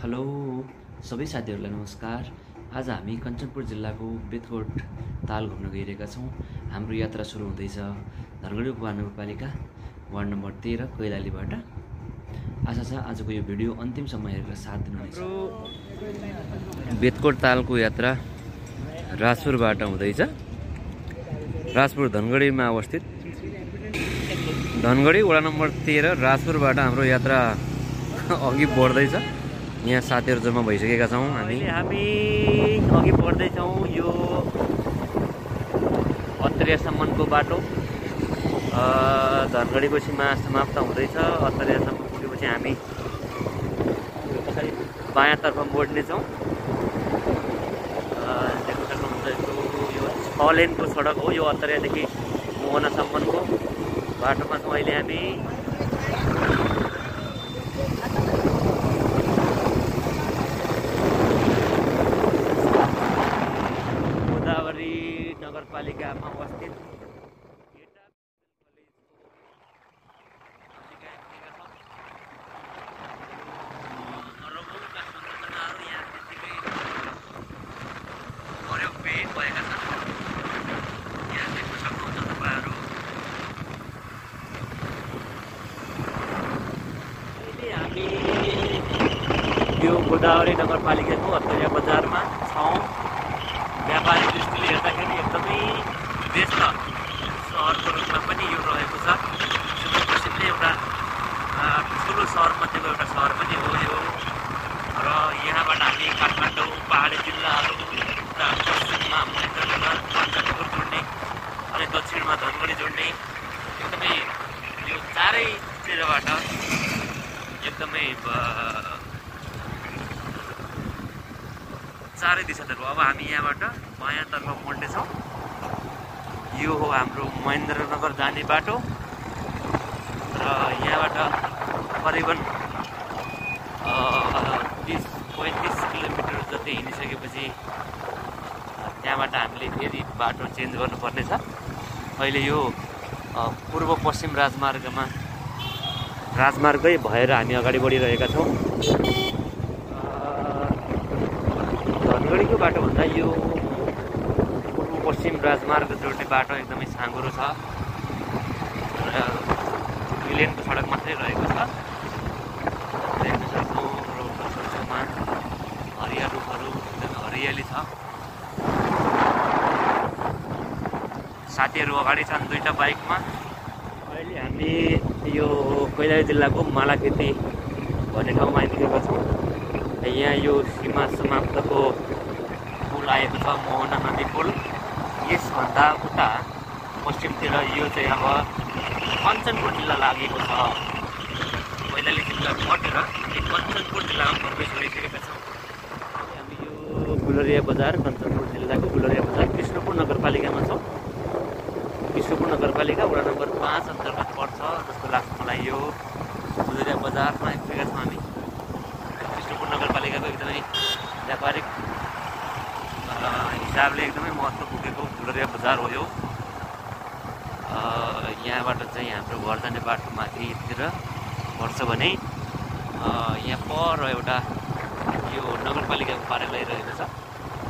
Hello सबै साथीहरूलाई नमस्कार। आज हामी कञ्चनपुर जिल्लाको बेतकोट ताल घुम्न गइरहेका छौँ। हाम्रो यात्रा सुरु हुँदैछ धनगढी उपमहानगरपालिका वार्ड नम्बर 13 कैलालीबाट। आशा छ आजको यो भिडियो अन्तिमसम्म हेरेर साथ दिनुहुनेछ। बेतकोट तालको यात्रा राजपुरबाट हुँदैछ। राजपुर धनगढीमा अवस्थित धनगढी वडा नम्बर 13 राजपुरबाट हाम्रो यात्रा अघि बढ्दैछ। यहाँ साथीहरू जम्मा भइसकेका छौँ। हामी अघि बढ्दैछौँ। यो अत्तरियासम्मको बाटो धनगढीको सीमा समाप्त हुँदैछ। अत्तरियासम्म पुगेपछि हामी बायाँतर्फ मोड्नेछौँ। देख्न सक्नुहुन्छ यो 6 लेनको सडक हो। यो अत्तरियादेखि मोहनासम्मको बाटोमा छौँ अहिले हामी। नगरपालिकामा अवस्थित यो गोदावरी नगरपालिकाको अत्तरिया बजारमा छौँ। व्यापारिक दृष्टिले हेर्दाखेरि एकदमै व्यस्त सहरको रूपमा पनि यो रहेको छ। सुदूरपश्चिमले एउटा ठुलो सहरमध्येको एउटा सहर पनि हो यो। र यहाँबाट हामी काठमाडौँ पहाडी जिल्लाहरू पश्चिममा महेन्द्रनगर कञ्चनपुर जोड्ने अनि दक्षिणमा धनगढी जोड्ने एकदमै यो चारैतिरबाट एकदमै चारै दिशातर्फ। अब हामी यहाँबाट बायाँतर्फ मोड्नेछौँ। यो हो हाम्रो महेन्द्रनगर जाने बाटो र यहाँबाट करिबन 30-35 किलोमिटर जति हिँडिसकेपछि त्यहाँबाट हामीले फेरि बाटो चेन्ज गर्नुपर्नेछ। अहिले यो पूर्व पश्चिम राजमार्गै भएर हामी अगाडि बढिरहेका छौँ। धनगढीको बाटोभन्दा यो पूर्व पश्चिम राजमार्ग जोड्ने बाटो एकदमै साँघुरो छ र 2 लेनको सडक मात्रै रहेको छ। देख्न सक्छौँ रोडको छेउछाउमा हरिया रुखहरू एकदमै हरियाली छ। साथीहरू अगाडि छन् 2टा बाइकमा। अहिले हामी यो कैलाली जिल्लाको मालाखेती भन्ने ठाउँमा आइपुगेका छौँ। यहाँ यो सीमा समाप्तको पुल आएको छ, मोहना नदी पुल। यसभन्दा उता पश्चिमतिर यो चाहिँ अब कञ्चनपुर जिल्ला लागेको छ। कैलाली जिल्ला हटेर कञ्चनपुर जिल्लामा प्रवेश गरिसकेका छौँ। हामी यो गुलरिया बजार कञ्चनपुर जिल्लाको गुलरिया बजार कृष्णपुर नगरपालिकामा छौँ। कृष्णपुर नगरपालिका वडा नम्बर 5 अन्तर्गत पर्छ जस्तो लाग्छ मलाई। यो गुलरिया बजारमा आइपुगेका छौँ हामी। कृष्णपुर नगरपालिकाको एकदमै व्यापारिक हिसाबले एकदमै महत्त्व पुगेको गुलरिया बजार हो यो। यहाँबाट चाहिँ हाम्रो घर जाने बाटो माथितिर पर्छ भने यहाँ पर एउटा यो नगरपालिकाको कार्यालय रहेको छ।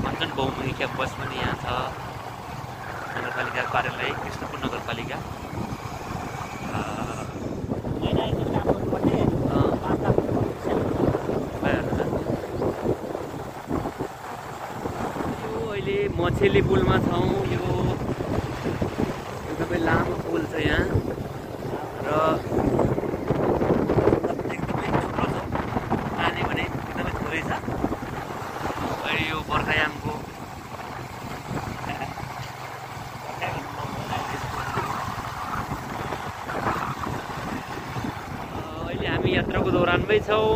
कञ्चन बहुमुखी बस पनि यहाँ छ। नगरपालिका कार्यालय कृष्णपुर नगरपालिका। मछेली पुलमा छौँ। यो एकदमै लामो पुल छ यहाँ र एकदमै ठुलो छ। पानी पनि एकदमै थोरै छ। अहिले यो बर्खायामको अहिले हामी यात्राको दौरानमै छौँ।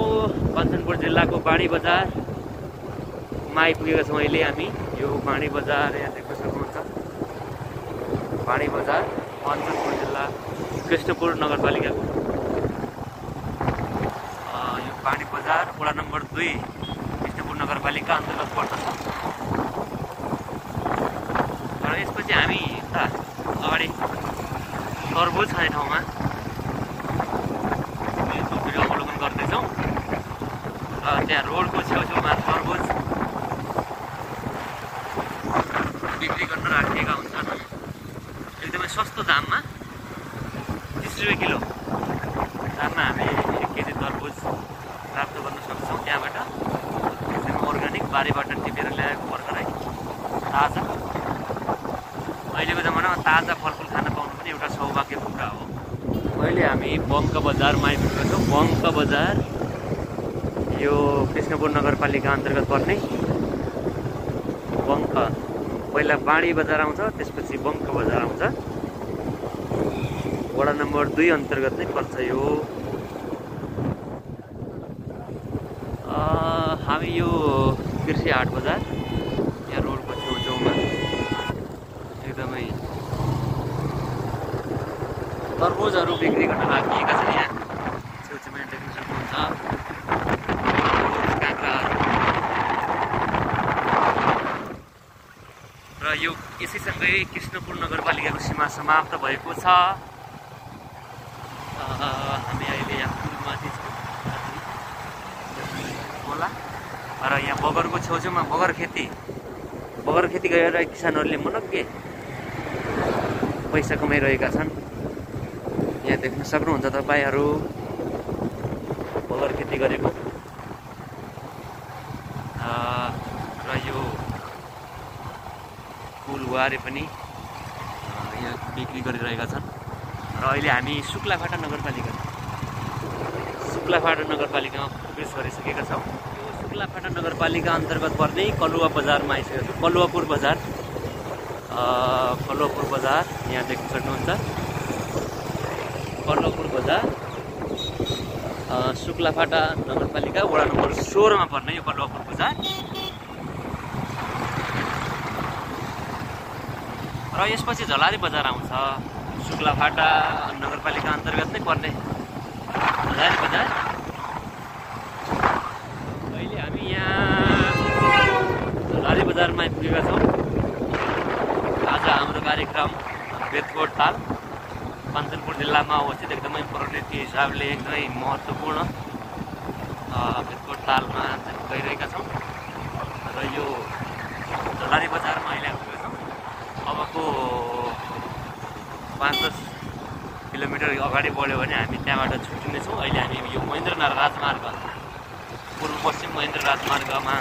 कञ्चनपुर जिल्लाको बाढी बजारमा आइपुगेका छौँ अहिले हामी। यो बाढी बजार यहाँ देख्न सक्नुहुन्छ। बाढी बजार कञ्चनपुर जिल्ला कृष्णपुर नगरपालिकाको यो बाढी बजार वडा नम्बर 2 कृष्णपुर नगरपालिका अन्तर्गत पर्दछ। र यसपछि हामी अगाडि तरबुज खाने ठाउँमा भिडियो अवलोकन गर्दैछौँ। र त्यहाँ रोडको छेउछेउमा तरबुज बिक्री गर्न राखिएका हुन्छन् एकदमै सस्तो दाममा 30 रुपियाँ किलो दाममा हामी 1 केजी तरबुज प्राप्त गर्न सक्छौँ त्यहाँबाट एकदमै अर्ग्यानिक बारीबाट टिपेर ल्याएको भर्खरै ताजा अहिलेको जमानामा ताजा फलफुल खान पाउनु पनि एउटा सौभाग्यको कुरा हो। अहिले हामी बङ्क बजारमा आइपुगेका छौँ। बङ्क बजार यो कृष्णपुर नगरपालिका अन्तर्गत पर्ने बङ्क पहिला बाँडी बजार आउँछ त्यसपछि बङ्क बजार आउँछ वडा नम्बर 2 अन्तर्गत नै पर्छ यो। हामी यो कृषि हाट बजार यहाँ रोडको छेउछेउमा एकदमै तरबुजहरू बिक्री गर्न राखिएका छन्। यहाँ छेउछेउमा देख्न सक्नुहुन्छ काँक्राहरू र यो यसैसँगै कृष्णपुर नगरपालिकाको सीमा समाप्त भएको छ। हामी अहिले यहाँ पुलमाथि छौँ होला र यहाँ बगरको छेउछेउमा बगर खेती गरेर किसानहरूले मनग्गे पैसा कमाइरहेका छन्। यहाँ देख्न सक्नुहुन्छ तपाईँहरू बगर खेती गरेको र यो फुल वारे पनि यहाँ बिक्री गरिरहेका छन्। र अहिले हामी शुक्लाफाटा नगरपालिकामा प्रवेश गरिसकेका छौँ। यो शुक्लाफाटा नगरपालिका अन्तर्गत पर्ने कलुवा बजारमा आइसकेको छौँ। कलुवापुर बजार यहाँ देख्न सक्नुहुन्छ कलुवापुर बजार शुक्लाफाटा नगरपालिका वडा नम्बर 16 मा पर्ने यो कलुवापुर बजार र यसपछि झलारी बजार आउँछ। शुक्लाफाटा नगरपालिका अन्तर्गत नै पर्ने झलारी बजार। अहिले हामी यहाँ झलारी बजारमा आइपुगेका छौँ। आज हाम्रो कार्यक्रम बेतकोट ताल कञ्चनपुर जिल्लामा अवस्थित एकदमै पर्यटकीय हिसाबले एकदमै महत्त्वपूर्ण बेतकोट तालमा गइरहेका छौँ र यो झलारी बजारमा अहिले आइपुगेका छौँ। अबको 5-10 किलोमिटर अगाडि बढ्यो भने हामी त्यहाँबाट छुट्टिनेछौँ। अहिले हामी यो महेन्द्र राजमार्ग पूर्व पश्चिम महेन्द्र राजमार्गमा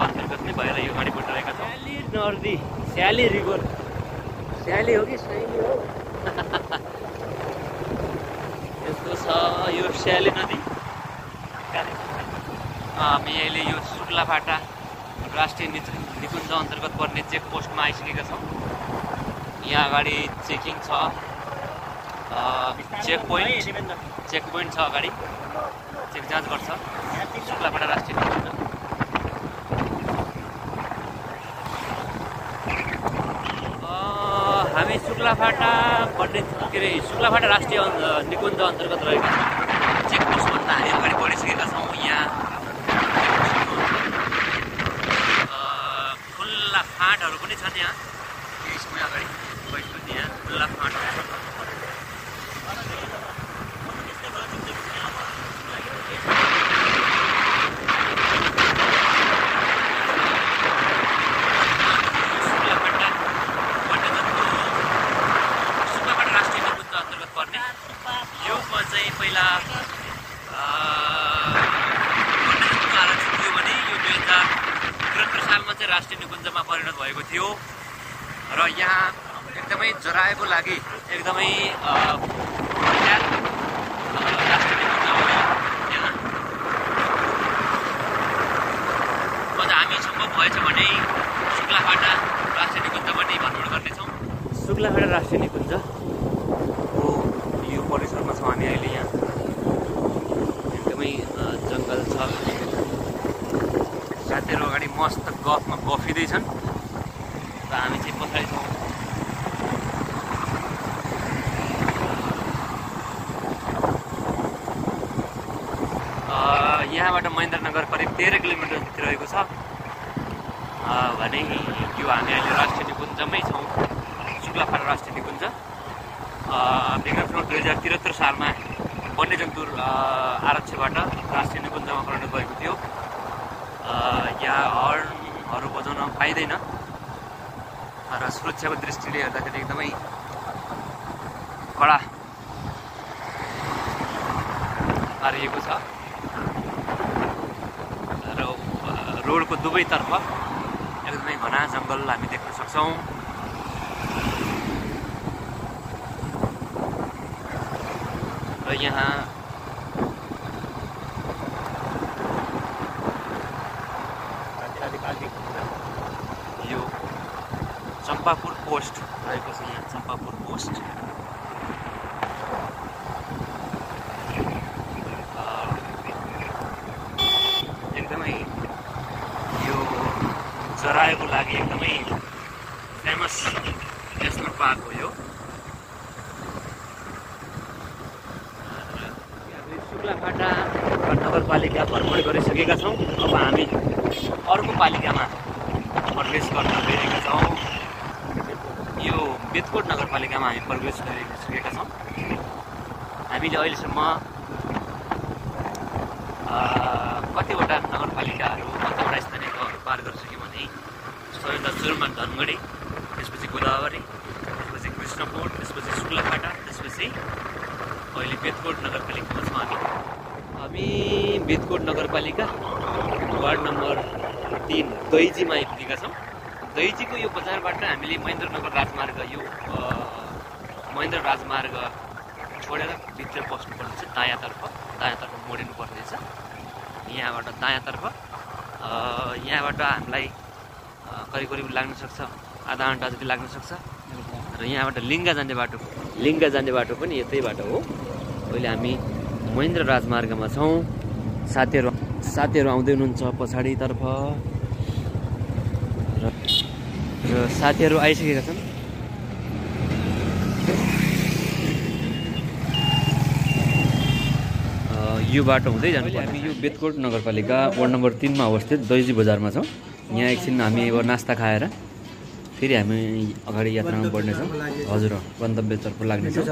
अन्तर्गत नै भएर यो गाडी बढिरहेका छौँ। स्याली रिभर स्याली हो कि स्याली हो यस्तो छ यो स्याली नदी। हामी अहिले यो शुक्लाफाटा राष्ट्रिय निकुञ्ज अन्तर्गत पर्ने चेकपोस्टमा आइसकेका छौँ। यहाँ अगाडि चेकिङ छ चेक पोइन्ट छ अगाडि चेक जाँच गर्छ शुक्लाफाटा राष्ट्रिय निकुञ्ज। हामी शुक्लाफाटा राष्ट्रिय निकुञ्ज अन्तर्गत रहेका चेकपोस्टभन्दा हामी अगाडि बढिसकेका छौँ। यहाँ खुल्ला फाँटहरू पनि छन्। यहाँ केही समय अगाडि गएपछि यहाँ खुल्ला फाँटहरू पहिला आरक्षित थियो भने यो 2073 सालमा चाहिँ राष्ट्रिय निकुञ्जमा परिणत भएको थियो र यहाँ एकदमै जराएको लागि एकदमै प्रख्यात राष्ट्रिय निकुञ्ज हो। यहाँ अझ हामी सम्भव भएछ भने शुक्लाफाटा राष्ट्रिय निकुञ्ज पनि भ्रमण गर्नेछौँ। शुक्लाफाटा राष्ट्रिय निकुञ्ज परिसरमा छौँ हामी अहिले। यहाँ एकदमै जङ्गल छ। साथीहरू अगाडि मस्त गफमा गफिँदैछन् र हामी चाहिँ पछाडि छौँ। यहाँबाट महेन्द्रनगर करिब 13 किलोमिटर जति रहेको छ भने यो हामी अहिले राष्ट्रिय निकुञ्जमै छौँ शुक्लाफाटा राष्ट्रिय निकुञ्ज। विक्रम 2073 सालमा वन्यजन्तु आरक्षबाट राष्ट्रिय निकुञ्जमा गएको थियो। यहाँ हर्नहरू बजाउन पाइँदैन र सुरक्षाको दृष्टिले हेर्दाखेरि एकदमै कडा पारिएको छ र रोडको दुवैतर्फ एकदमै घना जङ्गल हामी देख्न सक्छौँ। र यहाँ यो चम्पापुर पोस्ट रहेको छ। यहाँ चम्पापुर पोस्ट एकदमै यो चराएको लागि एकदमै फेमस नेसनल पार्क हो यो। शुक्लाफाटा नगरपालिका भ्रमण गरिसकेका छौँ। अब हामी अर्को पालिकामा प्रवेश गर्न गइरहेका छौँ। यो बेतकोट नगरपालिकामा हामी प्रवेश गरिसकेका छौँ। हामीले अहिलेसम्म कतिवटा नगरपालिकाहरू कतिवटा स्थानीय तहहरू पार गरिसक्यौँ भने सबैभन्दा सुरुमा धनगढी, त्यसपछि गोदावरी, त्यसपछि कृष्णपुर, त्यसपछि शुक्लाफाटा, त्यसपछि अहिले बेतकोट नगरपालिकामा छौँ। हामी बेतकोट नगरपालिका वार्ड नम्बर 3 दैजीमा आइपुगेका छौँ। दैजीको यो बजारबाट हामीले महेन्द्रनगर राजमार्ग महेन्द्र राजमार्ग छोडेर भित्र पस्नुपर्नेछ। दायाँतर्फ मोडिनु पर्नेछ। यहाँबाट दायाँतर्फ यहाँबाट हामीलाई करिब लाग्न सक्छ आधा घन्टा जति लाग्न सक्छ। र यहाँबाट लिङ्गा जाने बाटो पनि यतै बाटो हो। अहिले हामी महेन्द्र राजमार्गमा छौँ। साथीहरू आउँदै हुनुहुन्छ पछाडितर्फ र साथीहरू आइसकेका छन्। यो बाटो हुँदै जानु। हामी यो बेतकोट नगरपालिका वार्ड नम्बर 3 मा अवस्थित दैजी बजारमा छौँ। यहाँ एकछिन हामी अब नास्ता खाएर फेरि हामी अगाडि यात्रामा बढ्नेछौँ। हजुर, गन्तव्यतर्फ लाग्नेछौँ।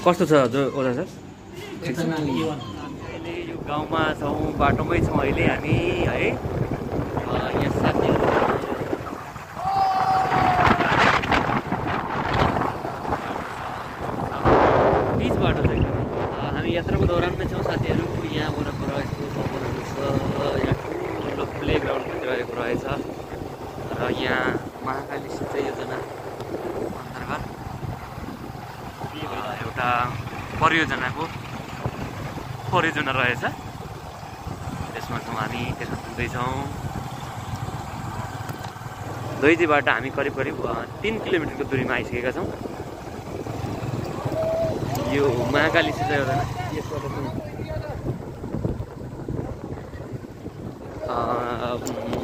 कस्तो छ हजुर ओदा सर? ठिक छ। अहिले यो गाउँमा छौँ, बाटोमै छौँ अहिले हामी है। यहाँ साथीहरू बिच बाटो छ एकदमै। हामी यात्राको दौरानमै छौँ। साथीहरू यहाँ वरपर यस्तो भवनहरू छ। यहाँ ठुलो प्लेग्राउन्ड पनि रहेको रहेछ र यहाँ महाकाली सिँचाइ योजना अन्तर्गत एउटा परियोजना रहेछ। त्यसमा छौँ हामी, त्यसमा पुग्दैछौँ। दैजीबाट हामी करिब 3 किलोमिटरको दूरीमा आइसकेका छौँ। यो महाकाली सिँचाइ योजना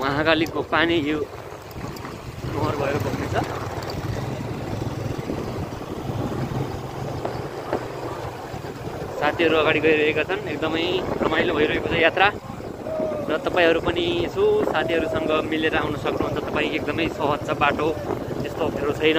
महाकालीको पानी यो नहर भएर बग्नेछ। साथीहरू अगाडि गइरहेका छन्। एकदमै रमाइलो भइरहेको छ यात्रा र तपाईँहरू पनि यसो साथीहरूसँग मिलेर आउन सक्नुहुन्छ। तपाईँ एकदमै सहज छ बाटो, त्यस्तो अप्ठ्यारो छैन।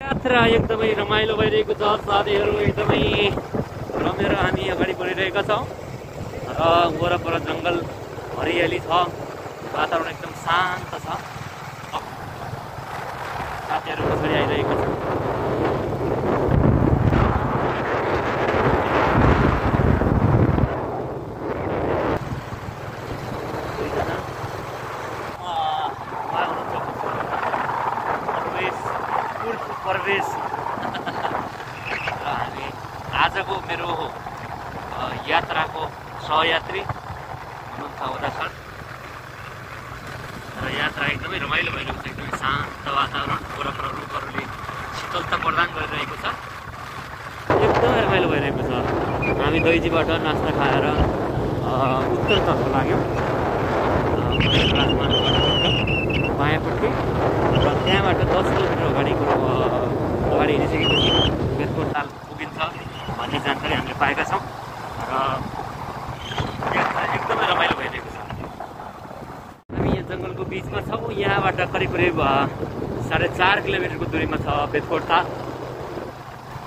यात्रा एकदमै रमाइलो भइरहेको छ। साथीहरू एकदमै रमेर हामी अगाडि बढिरहेका छौँ र वरपर जङ्गल हरियाली छ। वातावरण एकदम शान्त छ। साथीहरू पछाडि आइरहेका छन्। प्रवेश र हामी आजको मेरो यात्राको सहयात्री हुनुहुन्छ ओदा सर र यात्रा एकदमै रमाइलो भइरहेको छ। एकदमै शान्त वातावरण। वरपर रुखहरूले शीतलता प्रदान गरिरहेको छ। एकदमै रमाइलो भइरहेको छ। हामी दैजीबाट नास्ता खाएर उत्तरतर्फ लाग्यौँ बायाँपट्टि र त्यहाँबाट 10 किलोमिटर अगाडि हिँडिसकेपछि बेतकोट ताल पुगिन्छ भन्ने जानकारी हामीले पाएका छौँ र एकदमै रमाइलो भइरहेको छ। हामी यहाँ जङ्गलको बिचमा छौँ। यहाँबाट करिब 4.5 किलोमिटरको दूरीमा छ बेतकोट ताल।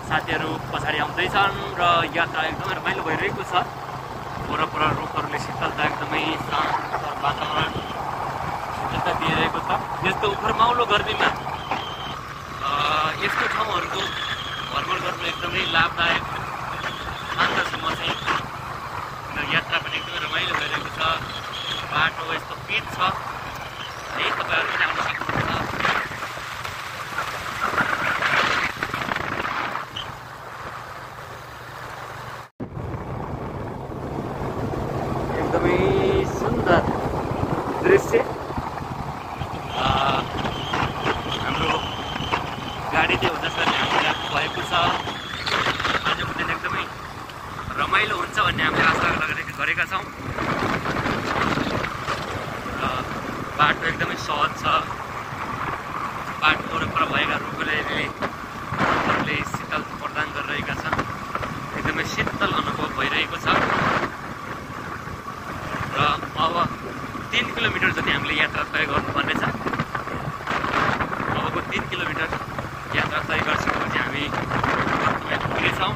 साथीहरू पछाडि आउँदैछन् र यात्रा एकदमै रमाइलो भइरहेको छ। वरपर रुखहरूले शीतलता एकदमै शान्त वातावरण शीतलता दिइरहेको छ। यस्तो उखरमाउलो गर्मीमा यस्तो ठाउँहरूको भ्रमण गर्नु एकदमै लाभदायक मान्दछु म चाहिँ। र यात्रा पनि एकदमै रमाइलो भइरहेको छ। बाटो यस्तो पिच छ है, तपाईँहरू पनि आउन सक्नुहुन्छ। एकदमै सुन्दर दृश्य। हाम्रो गाडी चाहिँ जसरी हामीलाई भएको छ। आजको दिन एकदमै रमाइलो हुन्छ भन्ने हामीले आशा गरेका छौँ। र बाटो एकदमै सहज छ। बाटो वरपर भएका रुखहरूले शीतल प्रदान गरिरहेका छन्। एकदमै शीतल अनुभव भइरहेको छ। र अब 3 किलोमिटर जति हामीले यात्रा तय गर्नुपर्नेछ। अबको 3 किलोमिटर यात्रा तय गरिसकेपछि हामी पुग्नेछौँ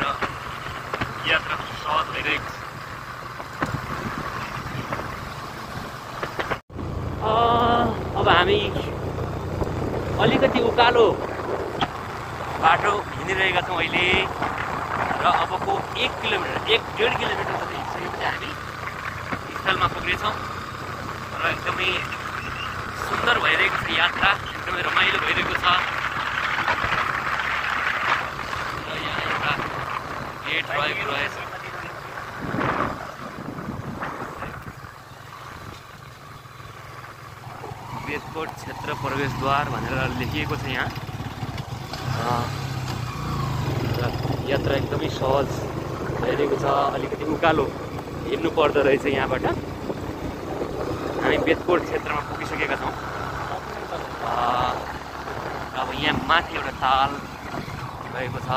र यात्रा सहज भइरहेको छ। अब हामी अलिकति उकालो बाटो हिँडिरहेका छौँ अहिले र अबको 1.5 किलोमिटर जति हिँडिसकेपछि हामी स्थलमा पुग्नेछौँ र एकदमै सुन्दर भइरहेको छ यात्रा। एकदमै रमाइलो भइरहेको छ। र यहाँ एउटा गेट रहेको रहेछ। बेतकोट क्षेत्र प्रवेशद्वार भनेर लेखिएको छ यहाँ। र यात्रा एकदमै सहज भइरहेको छ। अलिकति उकालो हिँड्नु पर्दो रहेछ यहाँबाट। हामी बेतकोट क्षेत्रमा पुगिसकेका छौँ। अब यहाँ माथि एउटा ताल भएको छ।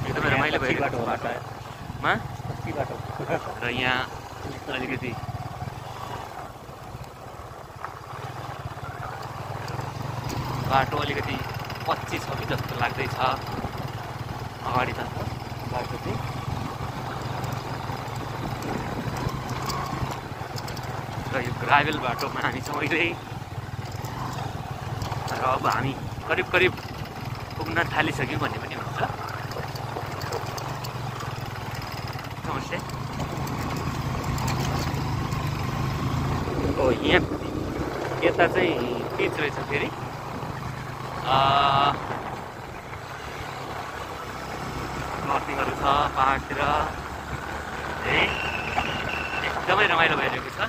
एकदमै रमाइलो भएको बाटोमा र यहाँ अलिकति बाटो अलिकति कच्ची छ कि जस्तो लाग्दैछ अगाडि त बाटो चाहिँ। र यो ग्राभेल बाटोमा हामी छौँ अहिले। र अब हामी करिब पुग्न थालिसक्यौँ भन्ने पनि हुन्छ। समस्या हो यहाँ यता चाहिँ पिच रहेछ फेरि। नर्थिङहरू छ पहाडतिर है। एकदमै रमाइलो भइरहेको छ।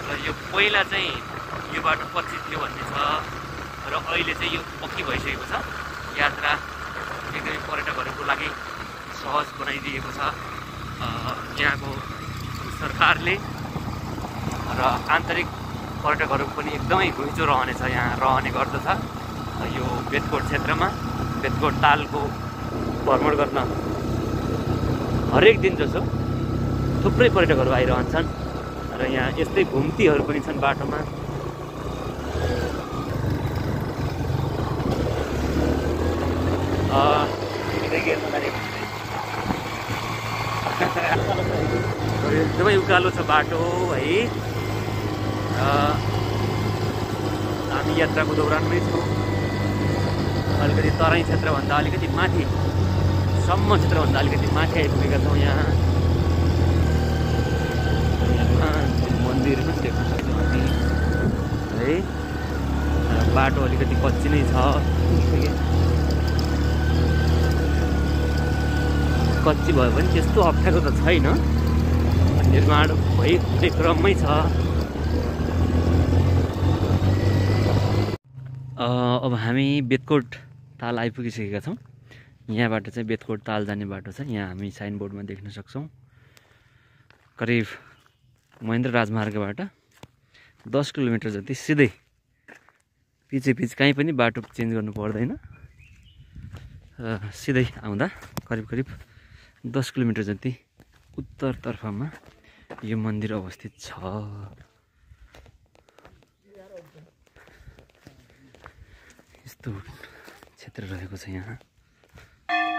र यो पहिला चाहिँ यो बाटो पछि थियो भन्ने छ र अहिले चाहिँ यो पक्की भइसकेको छ। यात्रा एकदमै पर्यटकहरूको लागि सहज बनाइदिएको छ यहाँको सरकारले। र आन्तरिक पर्यटकहरूको पनि एकदमै घुइँचो रहनेछ, यहाँ रहने गर्दछ। यो बेतकोट क्षेत्रमा बेतकोट तालको भ्रमण गर्न हरेक दिन जसो थुप्रै पर्यटकहरू आइरहन्छन्। र यहाँ यस्तै घुम्तीहरू पनि छन् बाटोमा। एकदमै उकालो छ बाटो है। हामी यात्राको दौरानमै छौँ। अलिकति तराई क्षेत्रभन्दा अलिकति माथि सम्म क्षेत्रभन्दा अलिकति माथि आइपुगेका छौँ। यहाँ मन्दिर पनि देख्न सक्छौँ है। बाटो अलिकति कच्ची नै छ। कच्ची भयो भने त्यस्तो अप्ठ्यारो त छैन। निर्माण भइने क्रममै छ। अब हामी बेतकोट ताल आइपुगिसकेका छौँ। यहाँबाट चाहिँ बेतकोट ताल जाने बाटो छ। यहाँ हामी साइनबोर्डमा देख्न सक्छौँ। करिब महेन्द्र राजमार्गबाट 10 किलोमिटर जति सिधै पिच कहीँ पनि बाटो चेन्ज गर्नु पर्दैन। सिधै आउँदा करिब 10 किलोमिटर जति उत्तरतर्फमा यो मन्दिर अवस्थित छ। यस्तो क्षेत्र रहेको छ यहाँ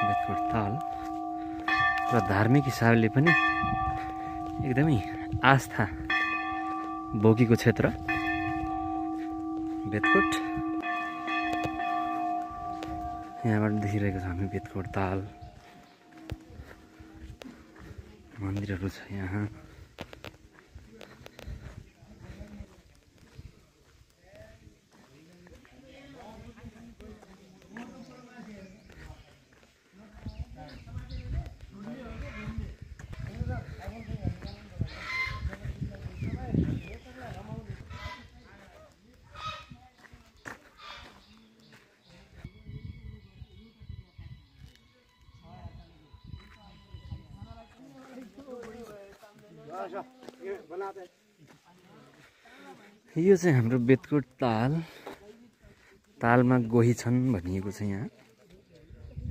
बेतकोट ताल र धार्मिक हिसाबले पनि एकदमै आस्था बोकेको क्षेत्र बेतकोट। यहाँबाट देखिरहेको छ हामी बेतकोट ताल मन्दिरहरू छ यहाँ। यो चाहिँ हाम्रो बेतकोट ताल। तालमा गोही छन् भनिएको छ यहाँ।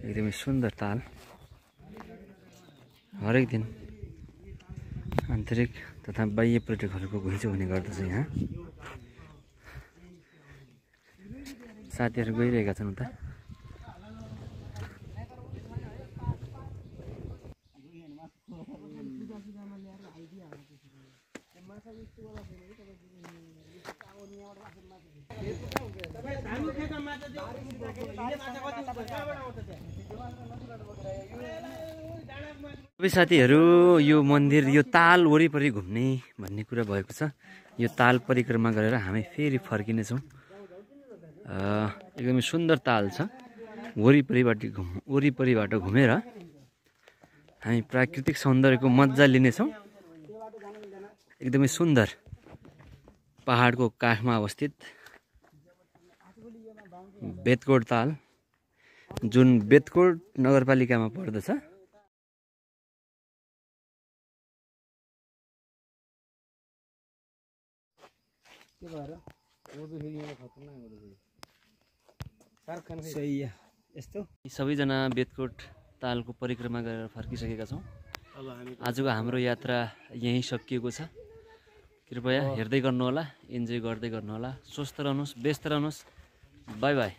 एकदमै सुन्दर ताल। हरेक दिन आन्तरिक तथा बाह्य पर्यटकहरूको घुइँचो हुने गर्दछ यहाँ। साथीहरू गइरहेका छन् उता। सबै साथीहरू यो मन्दिर यो ताल वरिपरि घुम्ने भन्ने कुरा भएको छ। यो ताल परिक्रमा गरेर हामी फेरि फर्किनेछौँ। एकदमै सुन्दर ताल छ। वरिपरिबाट घुमेर हामी प्राकृतिक सौन्दर्यको मजा लिनेछौँ। एकदमै सुन्दर पहाडको काखमा अवस्थित बेतकोट ताल जुन बेतकोट नगरपालिकामा पर्दछ। सबैजना बेतकोट तालको परिक्रमा गरेर फर्किसकेका छौँ। आजको हाम्रो यात्रा यहीँ सकिएको छ। कृपया हेर्दै गर्नुहोला, इन्जोय गर्दै गर्नुहोला। स्वस्थ रहनुहोस्, व्यस्त रहनुहोस्। By by.